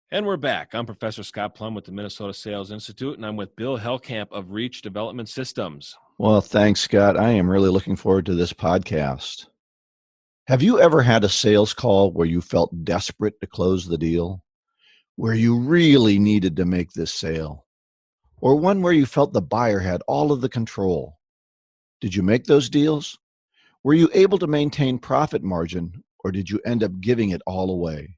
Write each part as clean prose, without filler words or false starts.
And we're back. I'm Professor Scott Plum with the Minnesota Sales Institute, and I'm with Bill Hellkamp of Reach Development Systems. Well, thanks, Scott. I am really looking forward to this podcast. Have you ever had a sales call where you felt desperate to close the deal, where you really needed to make this sale, or one where you felt the buyer had all of the control? Did you make those deals? Were you able to maintain profit margin, or did you end up giving it all away?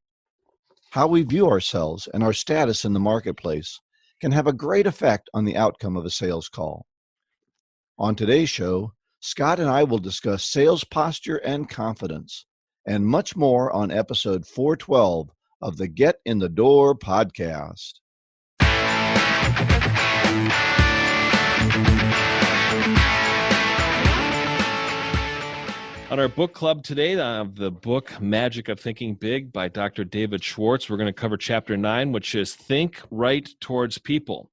How we view ourselves and our status in the marketplace can have a great effect on the outcome of a sales call. On today's show, Scott and I will discuss sales posture and confidence, and much more on episode 412 of the Get in the Door podcast. On our book club today, the book Magic of Thinking Big by Dr. David Schwartz, we're going to cover chapter 9, which is Think Right Towards People.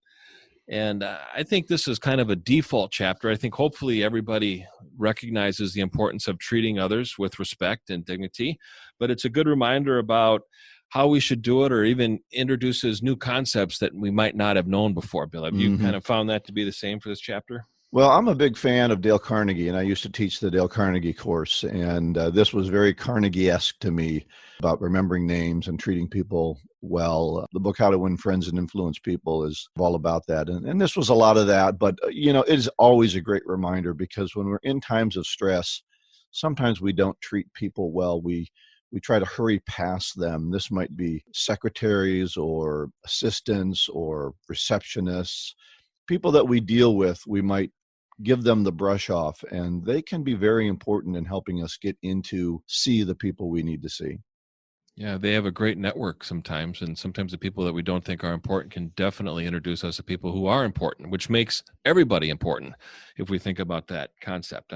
And I think this is kind of a default chapter. I think hopefully everybody recognizes the importance of treating others with respect and dignity, but it's a good reminder about how we should do it, or even introduces new concepts that we might not have known before. Bill, have you kind of found that to be the same for this chapter? Well, I'm a big fan of Dale Carnegie, and I used to teach the Dale Carnegie course, and this was very Carnegie-esque to me about remembering names and treating people well. The book, How to Win Friends and Influence People, is all about that, and this was a lot of that, but, it is always a great reminder, because when we're in times of stress, sometimes we don't treat people well. We try to hurry past them. This might be secretaries or assistants or receptionists. People that we deal with, we might give them the brush off, and they can be very important in helping us get into see the people we need to see. Yeah, they have a great network sometimes, and sometimes the people that we don't think are important can definitely introduce us to people who are important, which makes everybody important if we think about that concept.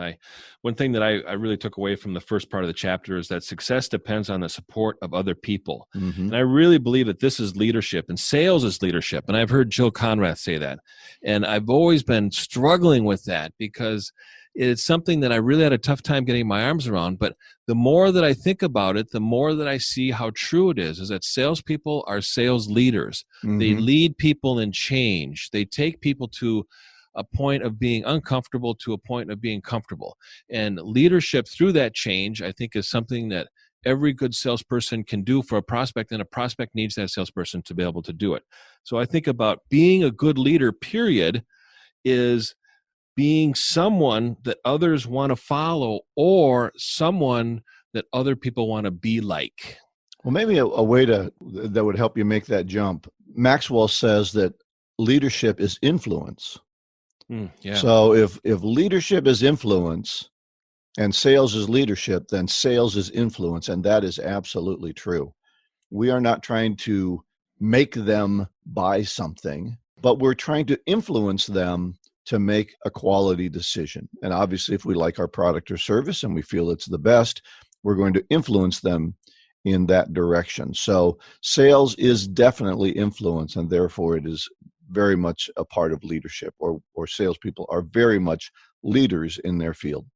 One thing that I really took away from the first part of the chapter is that success depends on the support of other people. And I really believe that this is leadership, and sales is leadership. And I've heard Jill Conrath say that. And I've always been struggling with that, because it's something that I really had a tough time getting my arms around. But the more that I think about it, the more that I see how true it is that salespeople are sales leaders. They lead people in change. They take people to a point of being uncomfortable to a point of being comfortable. And leadership through that change, I think, is something that every good salesperson can do for a prospect, and a prospect needs that salesperson to be able to do it. So I think about being a good leader, period, is being someone that others want to follow, or someone that other people want to be like. Well, maybe a way that would help you make that jump. Maxwell says that leadership is influence. Yeah. So if leadership is influence and sales is leadership, then sales is influence, and that is absolutely true. We are not trying to make them buy something, but we're trying to influence them to make a quality decision. And obviously, if we like our product or service and we feel it's the best, we're going to influence them in that direction. So sales is definitely influence, and therefore it is very much a part of leadership, or salespeople are very much leaders in their field.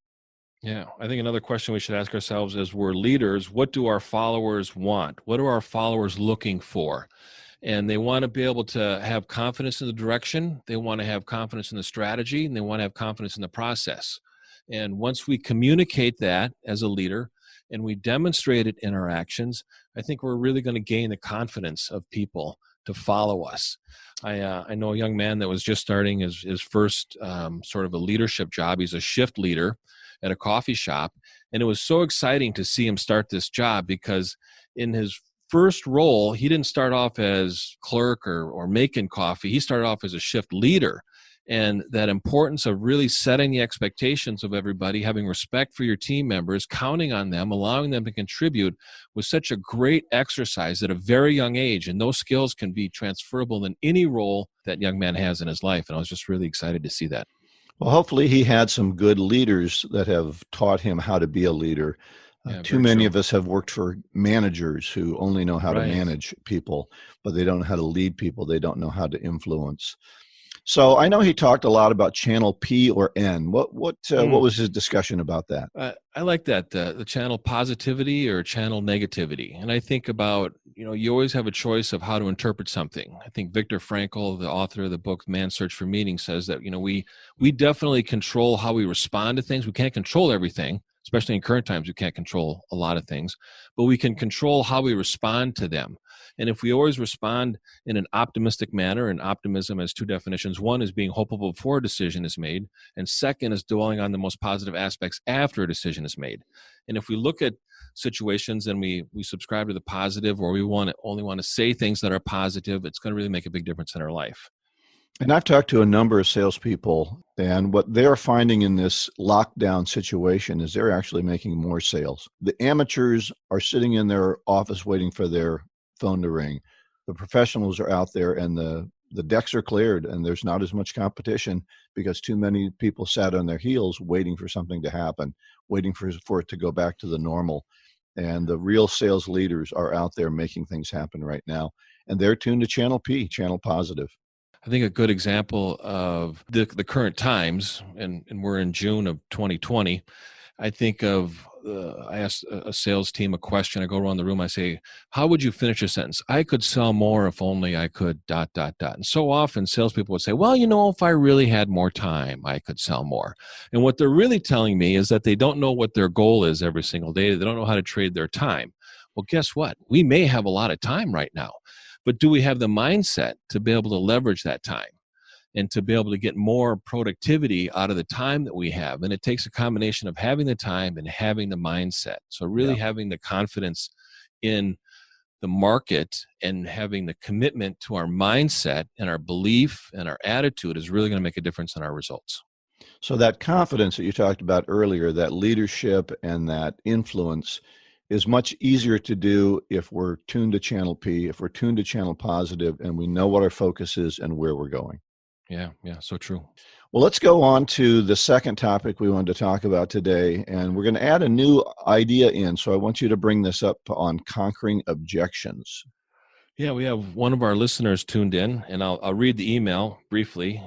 Yeah, I think another question we should ask ourselves is, we're leaders, what do our followers want? What are our followers looking for? And they want to be able to have confidence in the direction, they want to have confidence in the strategy, and they want to have confidence in the process. And once we communicate that as a leader and we demonstrate it in our actions, I think we're really going to gain the confidence of people to follow us. I know a young man that was just starting his first sort of a leadership job. He's a shift leader at a coffee shop. And it was so exciting to see him start this job, because in his first role, he didn't start off as clerk or making coffee. He started off as a shift leader. And that importance of really setting the expectations of everybody, having respect for your team members, counting on them, allowing them to contribute, was such a great exercise at a very young age. And those skills can be transferable in any role that young man has in his life. And I was just really excited to see that. Well, hopefully he had some good leaders that have taught him how to be a leader. Too many of us have worked for managers who only know how to manage people, but they don't know how to lead people. They don't know how to influence. So I know he talked a lot about channel P or N. What was his discussion about that? I like that, the channel positivity or channel negativity. And I think about, you always have a choice of how to interpret something. I think Viktor Frankl, the author of the book Man's Search for Meaning, says that, we definitely control how we respond to things. We can't control everything, especially in current times. We can't control a lot of things, but we can control how we respond to them. And if we always respond in an optimistic manner, and optimism has two definitions. One is being hopeful before a decision is made, and second is dwelling on the most positive aspects after a decision is made. And if we look at situations and we subscribe to the positive, or we only want to say things that are positive, it's going to really make a big difference in our life. And I've talked to a number of salespeople, and what they're finding in this lockdown situation is they're actually making more sales. The amateurs are sitting in their office waiting for their phone to ring. The professionals are out there, and the decks are cleared, and there's not as much competition because too many people sat on their heels waiting for something to happen, waiting for it to go back to the normal. And the real sales leaders are out there making things happen right now, and they're tuned to channel P, channel positive. I think a good example of the current times, and we're in June of 2020, I think of, I asked a sales team a question. I go around the room. I say, how would you finish a sentence? I could sell more if only I could ... And so often salespeople would say, well, if I really had more time, I could sell more. And what they're really telling me is that they don't know what their goal is every single day. They don't know how to trade their time. Well, guess what? We may have a lot of time right now, but do we have the mindset to be able to leverage that time and to be able to get more productivity out of the time that we have? And it takes a combination of having the time and having the mindset. So really having the confidence in the market and having the commitment to our mindset and our belief and our attitude is really going to make a difference in our results. So that confidence that you talked about earlier, that leadership and that influence, is much easier to do if we're tuned to channel P, if we're tuned to channel positive, and we know what our focus is and where we're going. Yeah, so true. Well, let's go on to the second topic we wanted to talk about today, and we're going to add a new idea in. So I want you to bring this up on conquering objections. Yeah, we have one of our listeners tuned in, and I'll read the email briefly.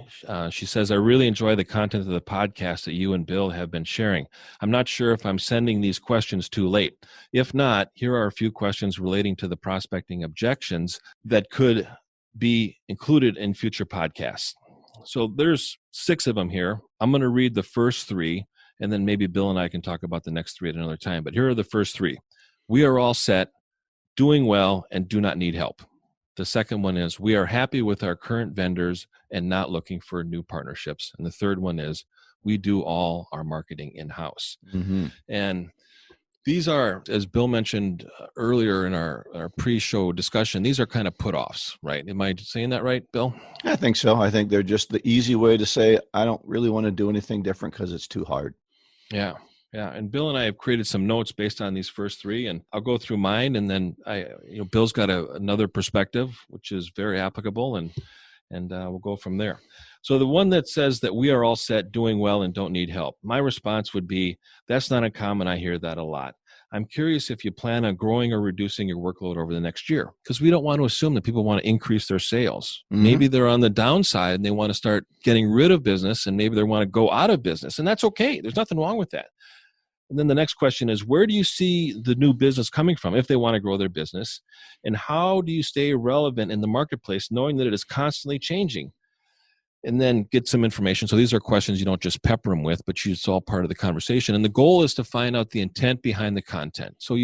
She says, I really enjoy the content of the podcast that you and Bill have been sharing. I'm not sure if I'm sending these questions too late. If not, here are a few questions relating to the prospecting objections that could be included in future podcasts. So there's 6 of them here. I'm going to read the first 3, and then maybe Bill and I can talk about the next 3 at another time. But here are the first 3. We are all set, doing well, and do not need help. The second one is, we are happy with our current vendors and not looking for new partnerships. And the third one is, we do all our marketing in-house. Mm-hmm. And these are, as Bill mentioned earlier in our pre-show discussion, these are kind of put-offs, right? Am I saying that right, Bill? I think so. I think they're just the easy way to say, I don't really want to do anything different because it's too hard. Yeah. And Bill and I have created some notes based on these first 3, and I'll go through mine, and then Bill's got another perspective, which is very applicable, and we'll go from there. So the one that says that we are all set, doing well, and don't need help. My response would be, that's not uncommon. I hear that a lot. I'm curious if you plan on growing or reducing your workload over the next year, because we don't want to assume that people want to increase their sales. Mm-hmm. Maybe they're on the downside and they want to start getting rid of business, and maybe they want to go out of business, and that's okay. There's nothing wrong with that. And then the next question is, where do you see the new business coming from if they want to grow their business? And how do you stay relevant in the marketplace knowing that it is constantly changing? And then get some information. So these are questions you don't just pepper them with, but it's all part of the conversation. And the goal is to find out the intent behind the content. So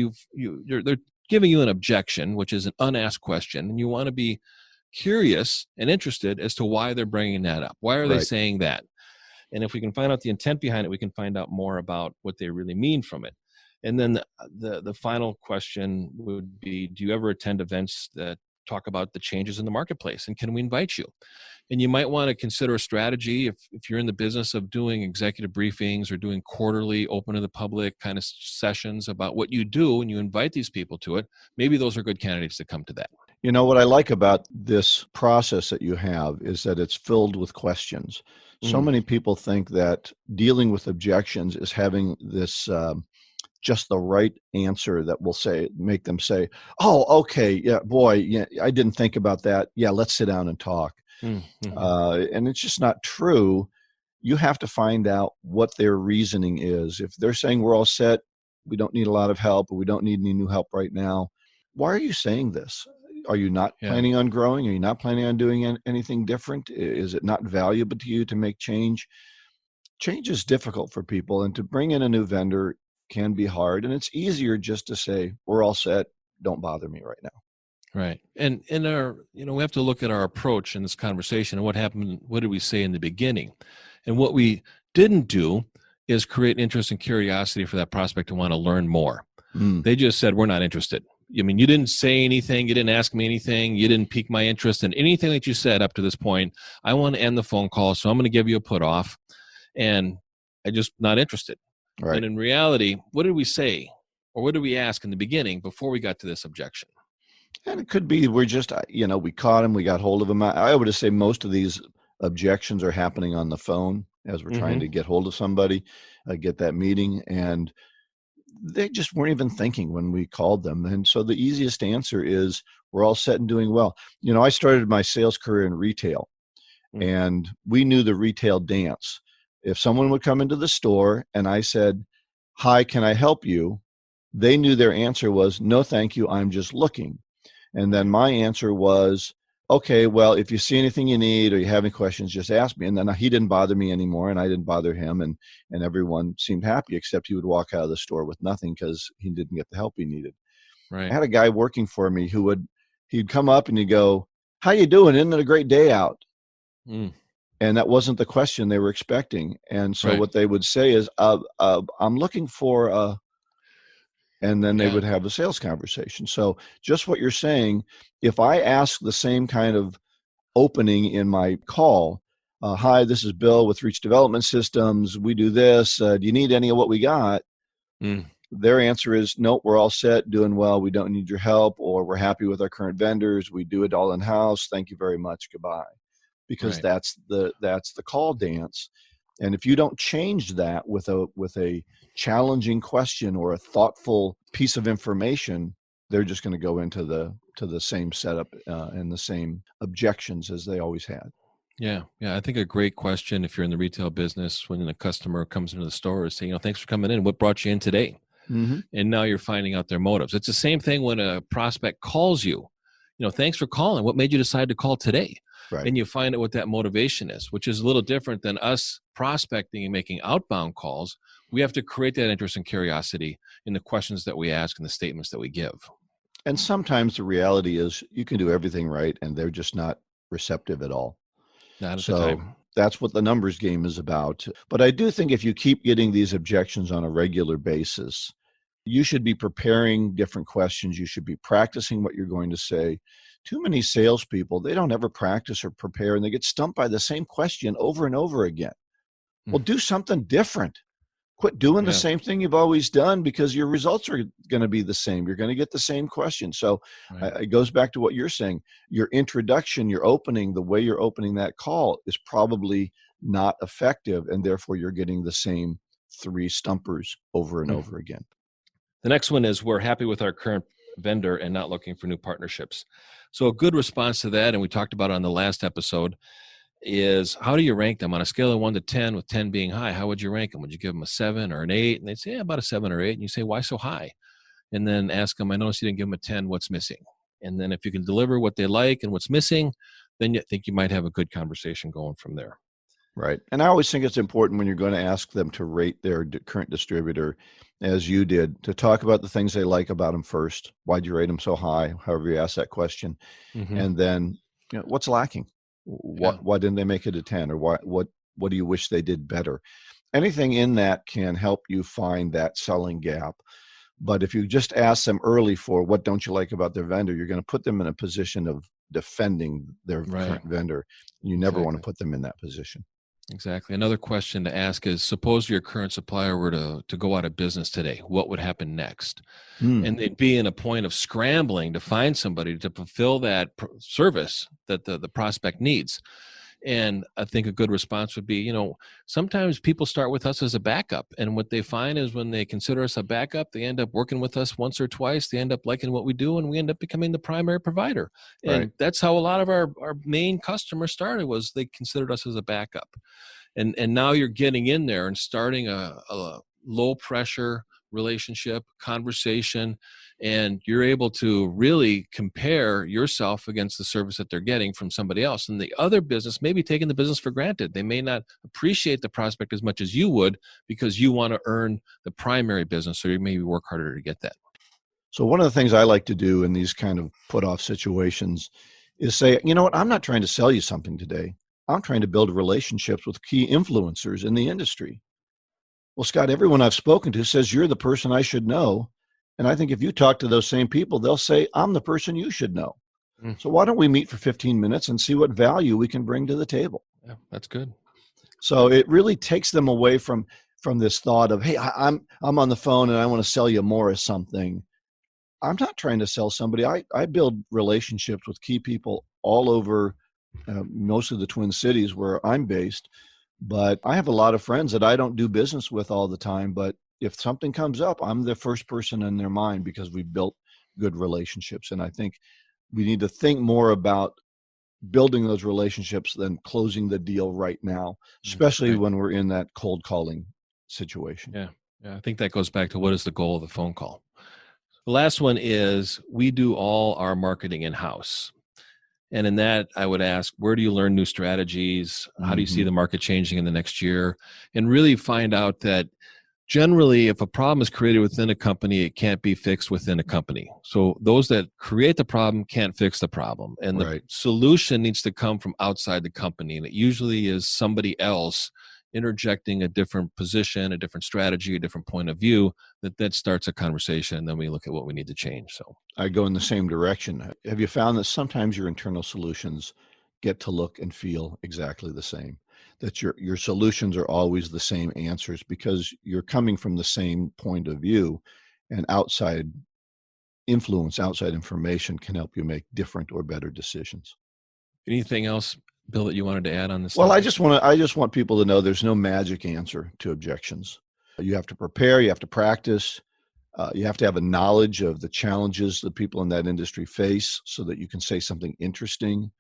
they're giving you an objection, which is an unasked question, and you want to be curious and interested as to why they're bringing that up. Why are they saying that? And if we can find out the intent behind it, we can find out more about what they really mean from it. And then the final question would be, do you ever attend events that talk about the changes in the marketplace, and can we invite you? And you might want to consider a strategy if you're in the business of doing executive briefings or doing quarterly open to the public kind of sessions about what you do, and you invite these people to it. Maybe those are good candidates to come to that. You know, what I like about this process that you have is that it's filled with questions. So many people think that dealing with objections is having this just the right answer that will make them say, oh, okay, yeah, boy, yeah, I didn't think about that. Yeah, let's sit down and talk. Mm-hmm. And it's just not true. You have to find out what their reasoning is. If they're saying we're all set, we don't need a lot of help, or we don't need any new help right now, why are you saying this? Are you not Yeah. planning on growing? Are you not planning on doing anything different? Is it not valuable to you to make change? Change is difficult for people, and to bring in a new vendor can be hard. And it's easier just to say, we're all set. Don't bother me right now. Right. And in our, we have to look at our approach in this conversation and what happened, what did we say in the beginning? And what we didn't do is create interest and curiosity for that prospect to want to learn more. They just said, we're not interested. I mean, you didn't say anything. You didn't ask me anything. You didn't pique my interest in anything that you said up to this point. I want to end the phone call, so I'm going to give you a put off. And I just not interested. Right. And in reality, what did we say? Or what did we ask in the beginning before we got to this objection? And it could be we're just, we caught him, we got hold of him. I would say most of these objections are happening on the phone as we're trying to get hold of somebody, get that meeting. And they just weren't even thinking when we called them. And so the easiest answer is we're all set and doing well. I started my sales career in retail, and we knew the retail dance. If someone would come into the store and I said, "Hi, can I help you?" they knew their answer was, "No, thank you, I'm just looking." And then my answer was, "Okay, well, if you see anything you need or you have any questions, just ask me." And then he didn't bother me anymore, and I didn't bother him, and everyone seemed happy, except he would walk out of the store with nothing because he didn't get the help he needed. Right. I had a guy working for me he'd come up and he'd go, "How you doing? Isn't it a great day out?" And that wasn't the question they were expecting. And so what they would say is, "I'm looking for and then they would have a sales conversation. So just what you're saying, if I ask the same kind of opening in my call, "Hi, this is Bill with Reach Development Systems. We do this. Do you need any of what we got?" Their answer is, "Nope, we're all set, doing well. We don't need your help," or "We're happy with our current vendors. We do it all in-house. Thank you very much. Goodbye." Because that's the call dance. And if you don't change that with a challenging question or a thoughtful piece of information, they're just going to go into the same setup and the same objections as they always had. Yeah. I think a great question if you're in the retail business when a customer comes into the store is saying, "Thanks for coming in. What brought you in today?" And now you're finding out their motives. It's the same thing when a prospect calls you. "Thanks for calling. What made you decide to call today?" Right. And you find out what that motivation is, which is a little different than us prospecting and making outbound calls. We have to create that interest and curiosity in the questions that we ask and the statements that we give. And sometimes the reality is you can do everything right and they're just not receptive at all. Not at the time. That's what the numbers game is about. But I do think if you keep getting these objections on a regular basis, you should be preparing different questions. You should be practicing what you're going to say. Too many salespeople, they don't ever practice or prepare, and they get stumped by the same question over and over again. Well, do something different. Quit doing the same thing you've always done, because your results are going to be the same. You're going to get the same question. So it goes back to what you're saying. Your introduction, your opening, the way you're opening that call is probably not effective, and therefore you're getting the same 3 stumpers over and over again. The next one is we're happy with our current vendor and not looking for new partnerships. So a good response to that, and we talked about it on the last episode, is how do you rank them on a scale of 1 to 10, with 10 being high? How would you rank them? Would you give them a 7 or an 8? And they'd say, about a 7 or 8. And you say, why so high? And then ask them, I noticed you didn't give them a 10. What's missing? And then if you can deliver what they like and what's missing, then you think you might have a good conversation going from there. Right. And I always think it's important when you're going to ask them to rate their current distributor, as you did, to talk about the things they like about them first. Why'd you rate them so high? However you ask that question. And then, what's lacking? Why didn't they make it a 10? Or what do you wish they did better? Anything in that can help you find that selling gap. But if you just ask them early for what don't you like about their vendor, you're going to put them in a position of defending their current vendor. You never want to put them in that position. Exactly. Another question to ask is, suppose your current supplier were to go out of business today, what would happen next? And they'd be in a point of scrambling to find somebody to fulfill that service that the prospect needs. And I think a good response would be, sometimes people start with us as a backup. And what they find is when they consider us a backup, they end up working with us once or twice. They end up liking what we do, and we end up becoming the primary provider. And Right. that's how a lot of our main customers started, was they considered us as a backup. And now you're getting in there and starting a low pressure relationship conversation, and you're able to really compare yourself against the service that they're getting from somebody else. And the other business may be taking the business for granted. They may not appreciate the prospect as much as you would, because you want to earn the primary business, so you maybe work harder to get that. So one of the things I like to do in these kind of put off situations is say, you know what, I'm not trying to sell you something today. I'm trying to build relationships with key influencers in the industry. Well, Scott, everyone I've spoken to says you're the person I should know. And I think if you talk to those same people, they'll say, I'm the person you should know. Mm. So why don't we meet for 15 minutes and see what value we can bring to the table? Yeah, that's good. So it really takes them away from this thought of, hey, I'm on the phone and I want to sell you more of something. I'm not trying to sell somebody. I build relationships with key people all over most of the Twin Cities where I'm based. But I have a lot of friends that I don't do business with all the time. But if something comes up, I'm the first person in their mind because we built good relationships. And I think we need to think more about building those relationships than closing the deal right now, especially Right. when we're in that cold calling situation. Yeah. I think that goes back to what is the goal of the phone call. The last one is, we do all our marketing in-house. And in that, I would ask, where do you learn new strategies? How do you see the market changing in the next year? And really find out that generally, if a problem is created within a company, it can't be fixed within a company. So those that create the problem can't fix the problem. And the Right. solution needs to come from outside the company. And it usually is somebody else interjecting a different position, a different strategy, a different point of view, that starts a conversation. And then we look at what we need to change. So I go in the same direction. Have you found that sometimes your internal solutions get to look and feel exactly the same? That your solutions are always the same answers because you're coming from the same point of view, and outside influence, outside information can help you make different or better decisions. anything else, Bill, that you wanted to add on this Well, I topic? just want people to know there's no magic answer to objections. You have to prepare, you have to practice, you have to have a knowledge of the challenges that people in that industry face so that you can say something interesting.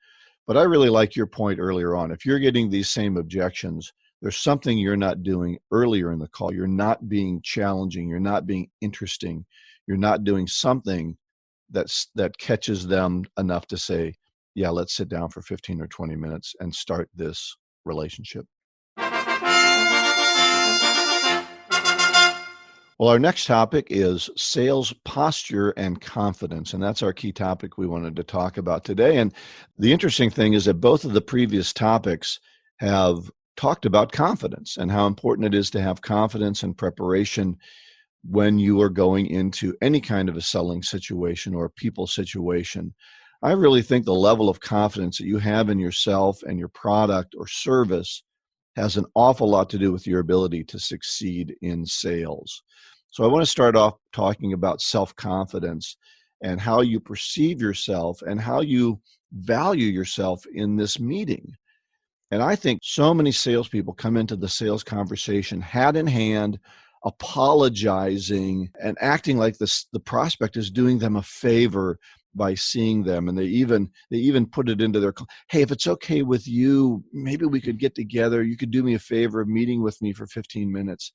But I really like your point earlier on. If you're getting these same objections, there's something you're not doing earlier in the call. You're not being challenging. You're not being interesting. You're not doing something that catches them enough to say, yeah, let's sit down for 15 or 20 minutes and start this relationship. Well, our next topic is sales posture and confidence, and that's our key topic we wanted to talk about today. And the interesting thing is that both of the previous topics have talked about confidence and how important it is to have confidence and preparation when you are going into any kind of a selling situation or a people situation. I really think the level of confidence that you have in yourself and your product or service has an awful lot to do with your ability to succeed in sales. So I want to start off talking about self-confidence and how you perceive yourself and how you value yourself in this meeting. And I think so many salespeople come into the sales conversation hat in hand, apologizing and acting like the prospect is doing them a favor by seeing them. And they even put it into their, hey, if it's okay with you, maybe we could get together. You could do me a favor of meeting with me for 15 minutes.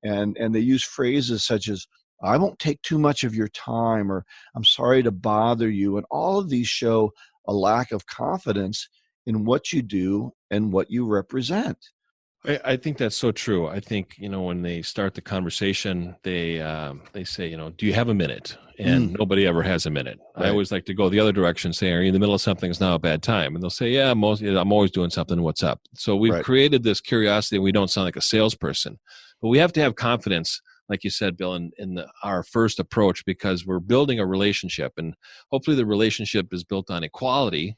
And they use phrases such as, I won't take too much of your time, or I'm sorry to bother you. And all of these show a lack of confidence in what you do and what you represent. I think that's so true. I think, when they start the conversation, they say, do you have a minute? And nobody ever has a minute. Right. I always like to go the other direction, saying, are you in the middle of something? It's now a bad time. And they'll say, yeah, I'm always doing something. What's up? So we've created this curiosity, and we don't sound like a salesperson. But we have to have confidence, like you said, Bill, in our first approach, because we're building a relationship. And hopefully the relationship is built on equality.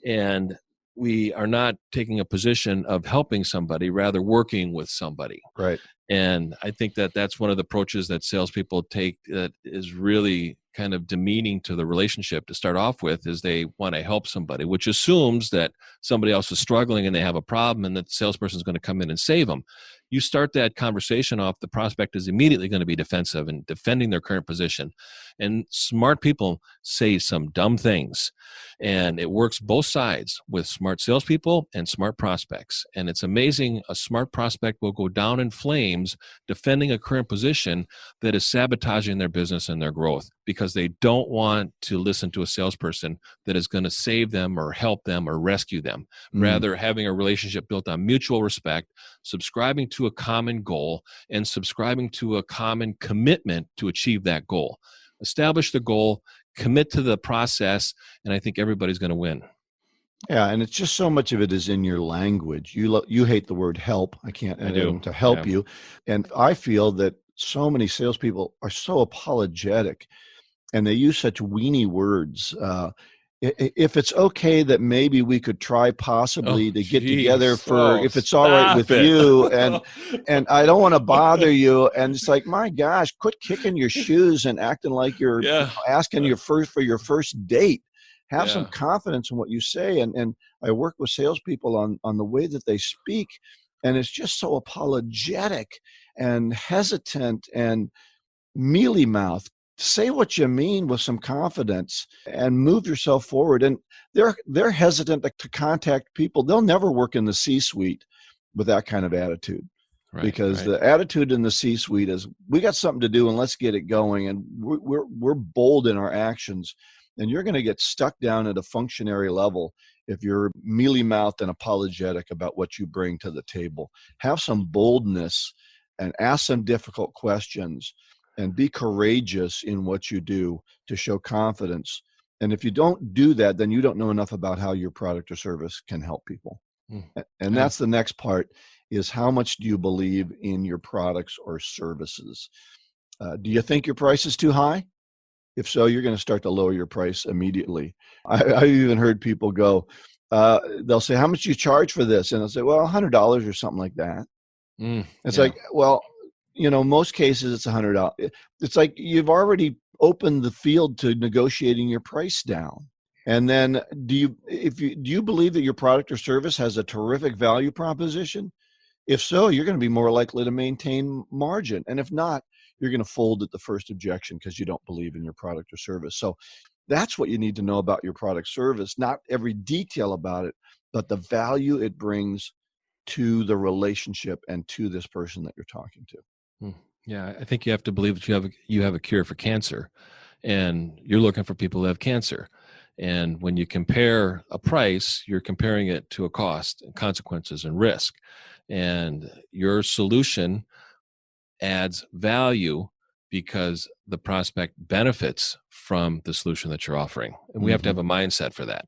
And we are not taking a position of helping somebody, rather working with somebody. Right. And I think that that's one of the approaches that salespeople take that is really kind of demeaning to the relationship to start off with is they want to help somebody, which assumes that somebody else is struggling and they have a problem and that the salesperson is going to come in and save them. You start that conversation off, the prospect is immediately going to be defensive and defending their current position. And smart people say some dumb things. And it works both sides with smart salespeople and smart prospects. And it's amazing, a smart prospect will go down in flames defending a current position that is sabotaging their business and their growth because they don't want to listen to a salesperson that is going to save them or help them or rescue them. Rather, having a relationship built on mutual respect, subscribing to a common goal, and subscribing to a common commitment to achieve that goal. Establish the goal, commit to the process, and I think everybody's going to win. Yeah, and it's just so much of it is in your language. You hate the word help. I do. To help you. And I feel that so many salespeople are so apologetic and they use such weenie words. If it's okay that maybe we could try possibly to get together for, if it's all right with you, and I don't want to bother you. And it's like, my gosh, quit kicking your shoes and acting like you're asking for your first date. Have some confidence in what you say. And I work with salespeople on the way that they speak, and it's just so apologetic and hesitant and mealy mouthed. Say what you mean with some confidence and move yourself forward. And they're hesitant to contact people. They'll never work in the C-suite with that kind of attitude. Because the attitude in the C-suite is, we got something to do and let's get it going. And we're bold in our actions. And you're going to get stuck down at a functionary level if you're mealy-mouthed and apologetic about what you bring to the table. Have some boldness and ask some difficult questions and be courageous in what you do to show confidence. And if you don't do that, then you don't know enough about how your product or service can help people. And that's the next part, is how much do you believe in your products or services? Do you think your price is too high? If so, you're going to start to lower your price immediately. I've even heard people go, they'll say, how much do you charge for this? And I'll say, well, $100 or something like that. It's like, well, most cases it's $100. It's like you've already opened the field to negotiating your price down. And then do you believe that your product or service has a terrific value proposition? If so, you're going to be more likely to maintain margin. And if not, you're going to fold at the first objection because you don't believe in your product or service. So that's what you need to know about your product service, not every detail about it, but the value it brings to the relationship and to this person that you're talking to. Yeah, I think you have to believe that you have a cure for cancer, and you're looking for people who have cancer. And when you compare a price, you're comparing it to a cost and consequences and risk. And your solution adds value because the prospect benefits from the solution that you're offering. And we have to have a mindset for that.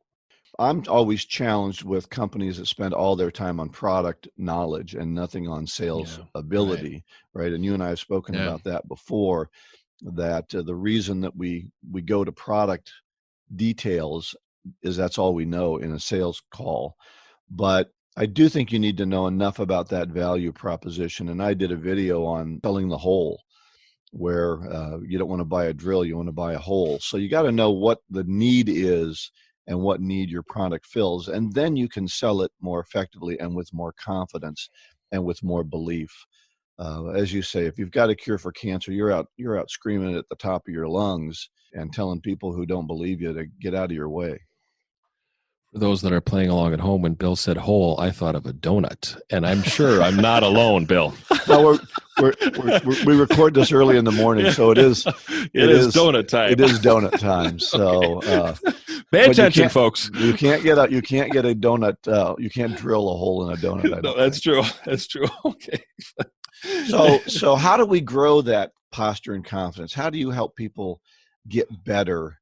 I'm always challenged with companies that spend all their time on product knowledge and nothing on sales ability, right? And you and I have spoken about that before, that the reason that we go to product details is that's all we know in a sales call. But I do think you need to know enough about that value proposition. And I did a video on selling the hole, where you don't want to buy a drill, you want to buy a hole. So you got to know what the need is and what need your product fills. And then you can sell it more effectively and with more confidence and with more belief. As you say, if you've got a cure for cancer, you're out screaming at the top of your lungs and telling people who don't believe you to get out of your way. For those that are playing along at home, when Bill said hole, I thought of a donut, and I'm sure I'm not alone, Bill. No, we record this early in the morning, so it is donut time. It is donut time. So pay attention, folks. You can't get a donut. You can't drill a hole in a donut. No, that's true. That's true. Okay. So how do we grow that posture and confidence? How do you help people get better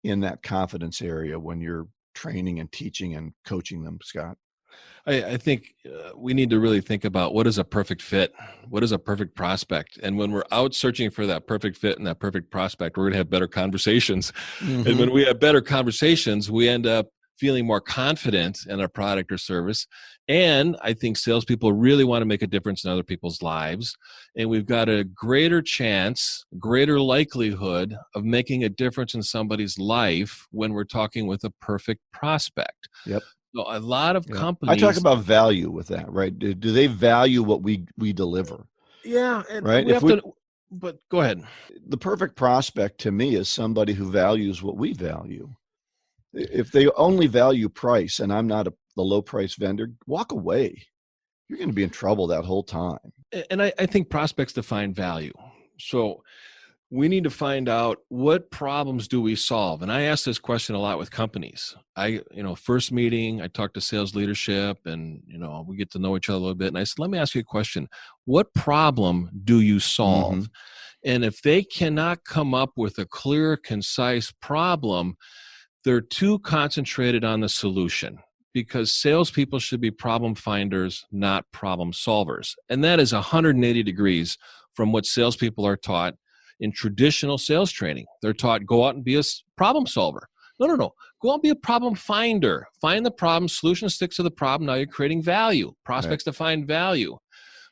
in that confidence area when you're training and teaching and coaching them, Scott? I think we need to really think about what is a perfect fit, what is a perfect prospect. And when we're out searching for that perfect fit and that perfect prospect, we're going to have better conversations. And when we have better conversations, we end up feeling more confident in our product or service. And I think salespeople really want to make a difference in other people's lives. And we've got a greater chance, greater likelihood of making a difference in somebody's life when we're talking with a perfect prospect. Yep. So a lot of Yeah. companies. I talk about value with that, right? Do they value what we deliver? Yeah. And right. But go ahead. The perfect prospect to me is somebody who values what we value. If they only value price and I'm not the low price vendor, walk away. You're going to be in trouble that whole time. And I think prospects define value. So we need to find out what problems do we solve. And I ask this question a lot with companies. First meeting, I talk to sales leadership and, we get to know each other a little bit. And I said, let me ask you a question. What problem do you solve? Mm-hmm. And if they cannot come up with a clear, concise problem, they're too concentrated on the solution, because salespeople should be problem finders, not problem solvers. And that is 180 degrees from what salespeople are taught in traditional sales training. They're taught, go out and be a problem solver. No. Go out and be a problem finder. Find the problem, solution sticks to the problem. Now you're creating value. Prospects define value.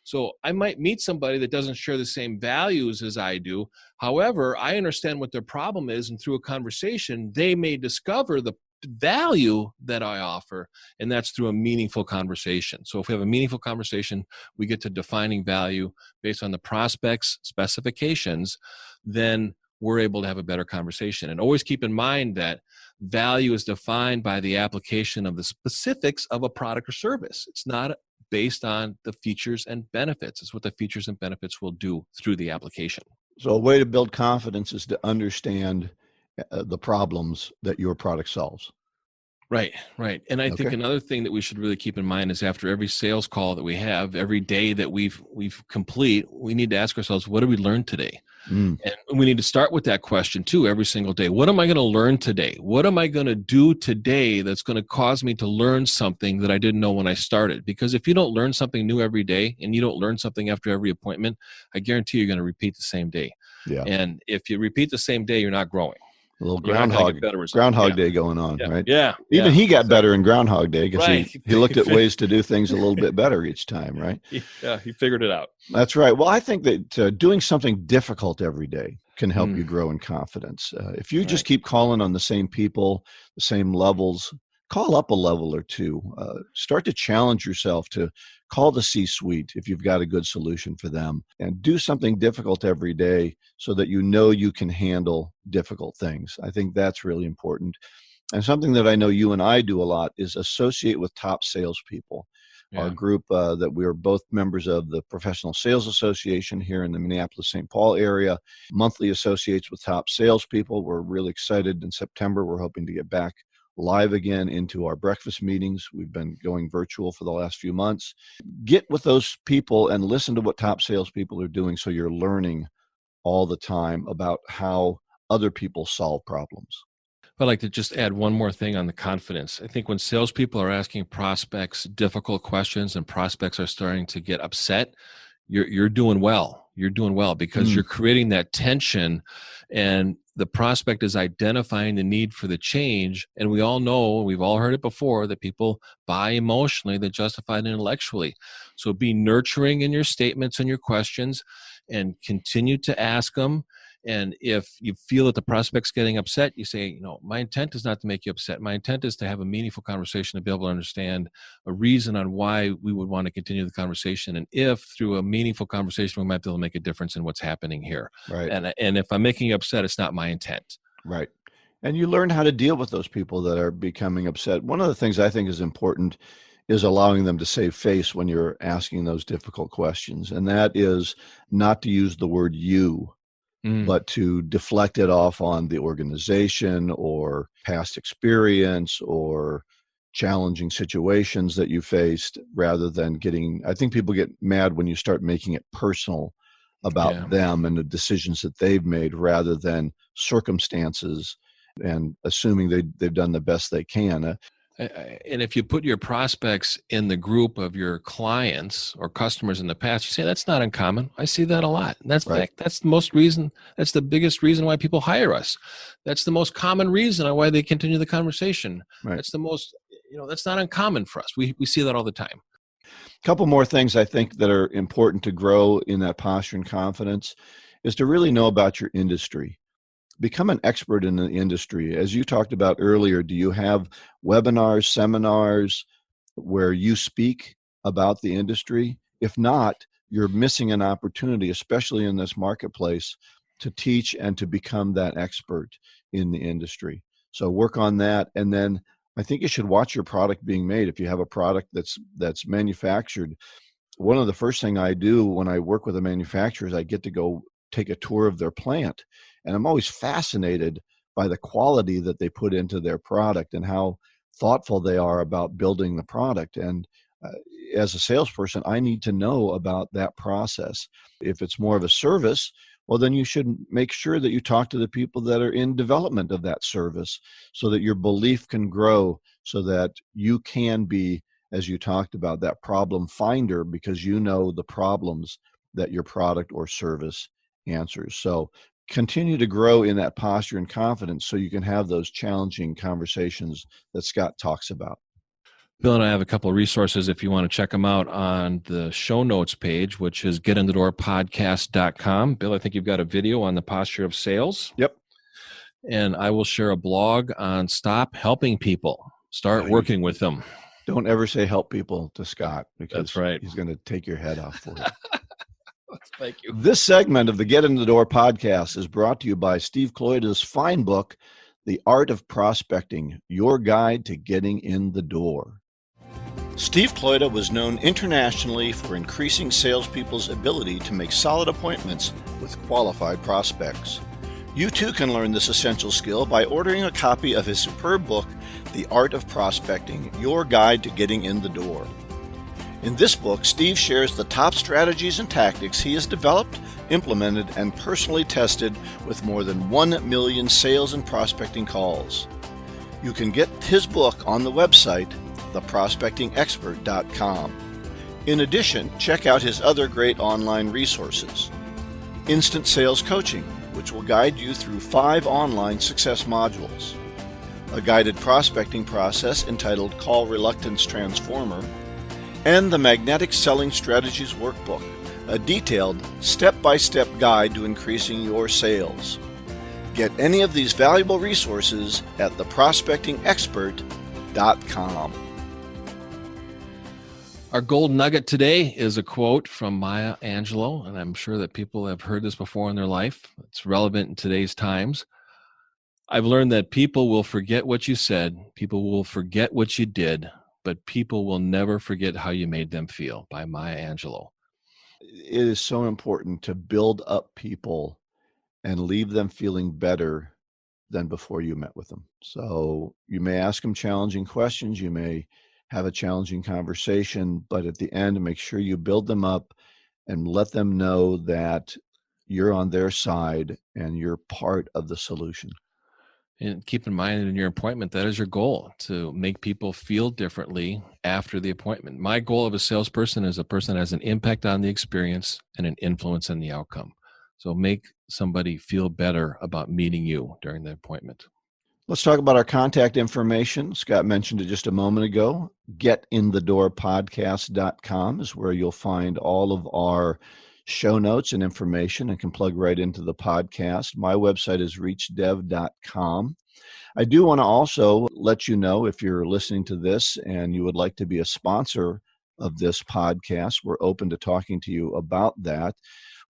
So I might meet somebody that doesn't share the same values as I do. However, I understand what their problem is, and through a conversation, they may discover the value that I offer, and that's through a meaningful conversation. So if we have a meaningful conversation, we get to defining value based on the prospect's specifications, then we're able to have a better conversation. And always keep in mind that value is defined by the application of the specifics of a product or service. It's not based on the features and benefits. It's what the features and benefits will do through the application. So a way to build confidence is to understand the problems that your product solves. Right. And I think another thing that we should really keep in mind is after every sales call that we have, every day that we've complete, we need to ask ourselves, what did we learn today? And we need to start with that question too, every single day. What am I going to learn today? What am I going to do today that's going to cause me to learn something that I didn't know when I started? Because if you don't learn something new every day and you don't learn something after every appointment, I guarantee you're going to repeat the same day. Yeah. And if you repeat the same day, you're not growing. A little Groundhog Day going on, right? Yeah. Even he got better in Groundhog Day because he looked at ways to do things a little bit better each time, right? He figured it out. That's right. Well, I think that doing something difficult every day can help you grow in confidence. If you just keep calling on the same people, the same levels, call up a level or two. Start to challenge yourself to call the C-suite if you've got a good solution for them, and do something difficult every day so that you know you can handle difficult things. I think that's really important. And something that I know you and I do a lot is associate with top salespeople. Yeah. Our group that we are both members of, the Professional Sales Association here in the Minneapolis-St. Paul area, monthly associates with top salespeople. We're really excited. In September, we're hoping to get back live again into our breakfast meetings. We've been going virtual for the last few months. Get with those people and listen to what top salespeople are doing so you're learning all the time about how other people solve problems. I'd like to just add one more thing on the confidence. I think when salespeople are asking prospects difficult questions and prospects are starting to get upset, you're doing well. You're doing well because you're creating that tension, and the prospect is identifying the need for the change. And we all know, we've all heard it before, that people buy emotionally, they justify it intellectually. So be nurturing in your statements and your questions and continue to ask them. And if you feel that the prospect's getting upset, you say, my intent is not to make you upset. My intent is to have a meaningful conversation, to be able to understand a reason on why we would want to continue the conversation. And if through a meaningful conversation, we might be able to make a difference in what's happening here. Right. And if I'm making you upset, it's not my intent. Right. And you learn how to deal with those people that are becoming upset. One of the things I think is important is allowing them to save face when you're asking those difficult questions. And that is not to use the word you, but to deflect it off on the organization or past experience or challenging situations that you faced, rather than I think people get mad when you start making it personal about them and the decisions that they've made, rather than circumstances and assuming they've done the best they can. And if you put your prospects in the group of your clients or customers in the past, you say that's not uncommon. I see that a lot. And that's Right. that's the most reason. That's the biggest reason why people hire us. That's the most common reason why they continue the conversation. Right. That's the most, that's not uncommon for us. We see that all the time. A couple more things I think that are important to grow in that posture and confidence is to really know about your industry. Become an expert in the industry. As you talked about earlier, do you have webinars, seminars where you speak about the industry? If not, you're missing an opportunity, especially in this marketplace, to teach and to become that expert in the industry. So work on that. And then I think you should watch your product being made. If you have a product that's manufactured, one of the first thing I do when I work with a manufacturer is I get to go take a tour of their plant. And I'm always fascinated by the quality that they put into their product and how thoughtful they are about building the product. And as a salesperson, I need to know about that process. If it's more of a service, well, then you should make sure that you talk to the people that are in development of that service so that your belief can grow, so that you can be, as you talked about, that problem finder because you know the problems that your product or service answers. So continue to grow in that posture and confidence so you can have those challenging conversations that Scott talks about. Bill and I have a couple of resources if you want to check them out on the show notes page, which is getinthedoorpodcast.com. Bill, I think you've got a video on the posture of sales. Yep. And I will share a blog on stop helping people. Start working with them. Don't ever say help people to Scott because that's right. He's going to take your head off for it. Thank you. This segment of the Get in the Door podcast is brought to you by Steve Kloida's fine book, The Art of Prospecting, Your Guide to Getting in the Door. Steve Kloida was known internationally for increasing salespeople's ability to make solid appointments with qualified prospects. You too can learn this essential skill by ordering a copy of his superb book, The Art of Prospecting, Your Guide to Getting in the Door. In this book, Steve shares the top strategies and tactics he has developed, implemented, and personally tested with more than 1 million sales and prospecting calls. You can get his book on the website, theprospectingexpert.com. In addition, check out his other great online resources. Instant Sales Coaching, which will guide you through 5 online success modules. A guided prospecting process entitled Call Reluctance Transformer, and the Magnetic Selling Strategies Workbook, a detailed step-by-step guide to increasing your sales. Get any of these valuable resources at theprospectingexpert.com. Our gold nugget today is a quote from Maya Angelou, and I'm sure that people have heard this before in their life. It's relevant in today's times. I've learned that people will forget what you said, people will forget what you did, but people will never forget how you made them feel, by Maya Angelou. It is so important to build up people and leave them feeling better than before you met with them. So you may ask them challenging questions, you may have a challenging conversation, but at the end, make sure you build them up and let them know that you're on their side and you're part of the solution. And keep in mind in your appointment, that is your goal, to make people feel differently after the appointment. My goal of a salesperson is a person that has an impact on the experience and an influence on the outcome. So make somebody feel better about meeting you during the appointment. Let's talk about our contact information. Scott mentioned it just a moment ago. Getinthedoorpodcast.com is where you'll find all of our show notes and information and can plug right into the podcast. My website is reachdev.com. I do want to also let you know, if you're listening to this and you would like to be a sponsor of this podcast, we're open to talking to you about that.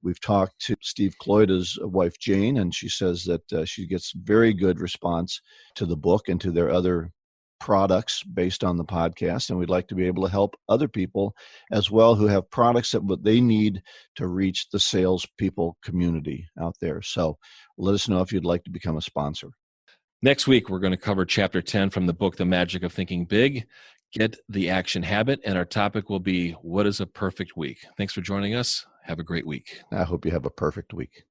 We've talked to Steve Kloida's wife, Jane, and she says that she gets very good response to the book and to their other products based on the podcast. And we'd like to be able to help other people as well who have products that what they need to reach the salespeople community out there. So let us know if you'd like to become a sponsor. Next week, we're going to cover Chapter 10 from the book, The Magic of Thinking Big, Get the Action Habit, and our topic will be, what is a perfect week? Thanks for joining us. Have a great week. I hope you have a perfect week.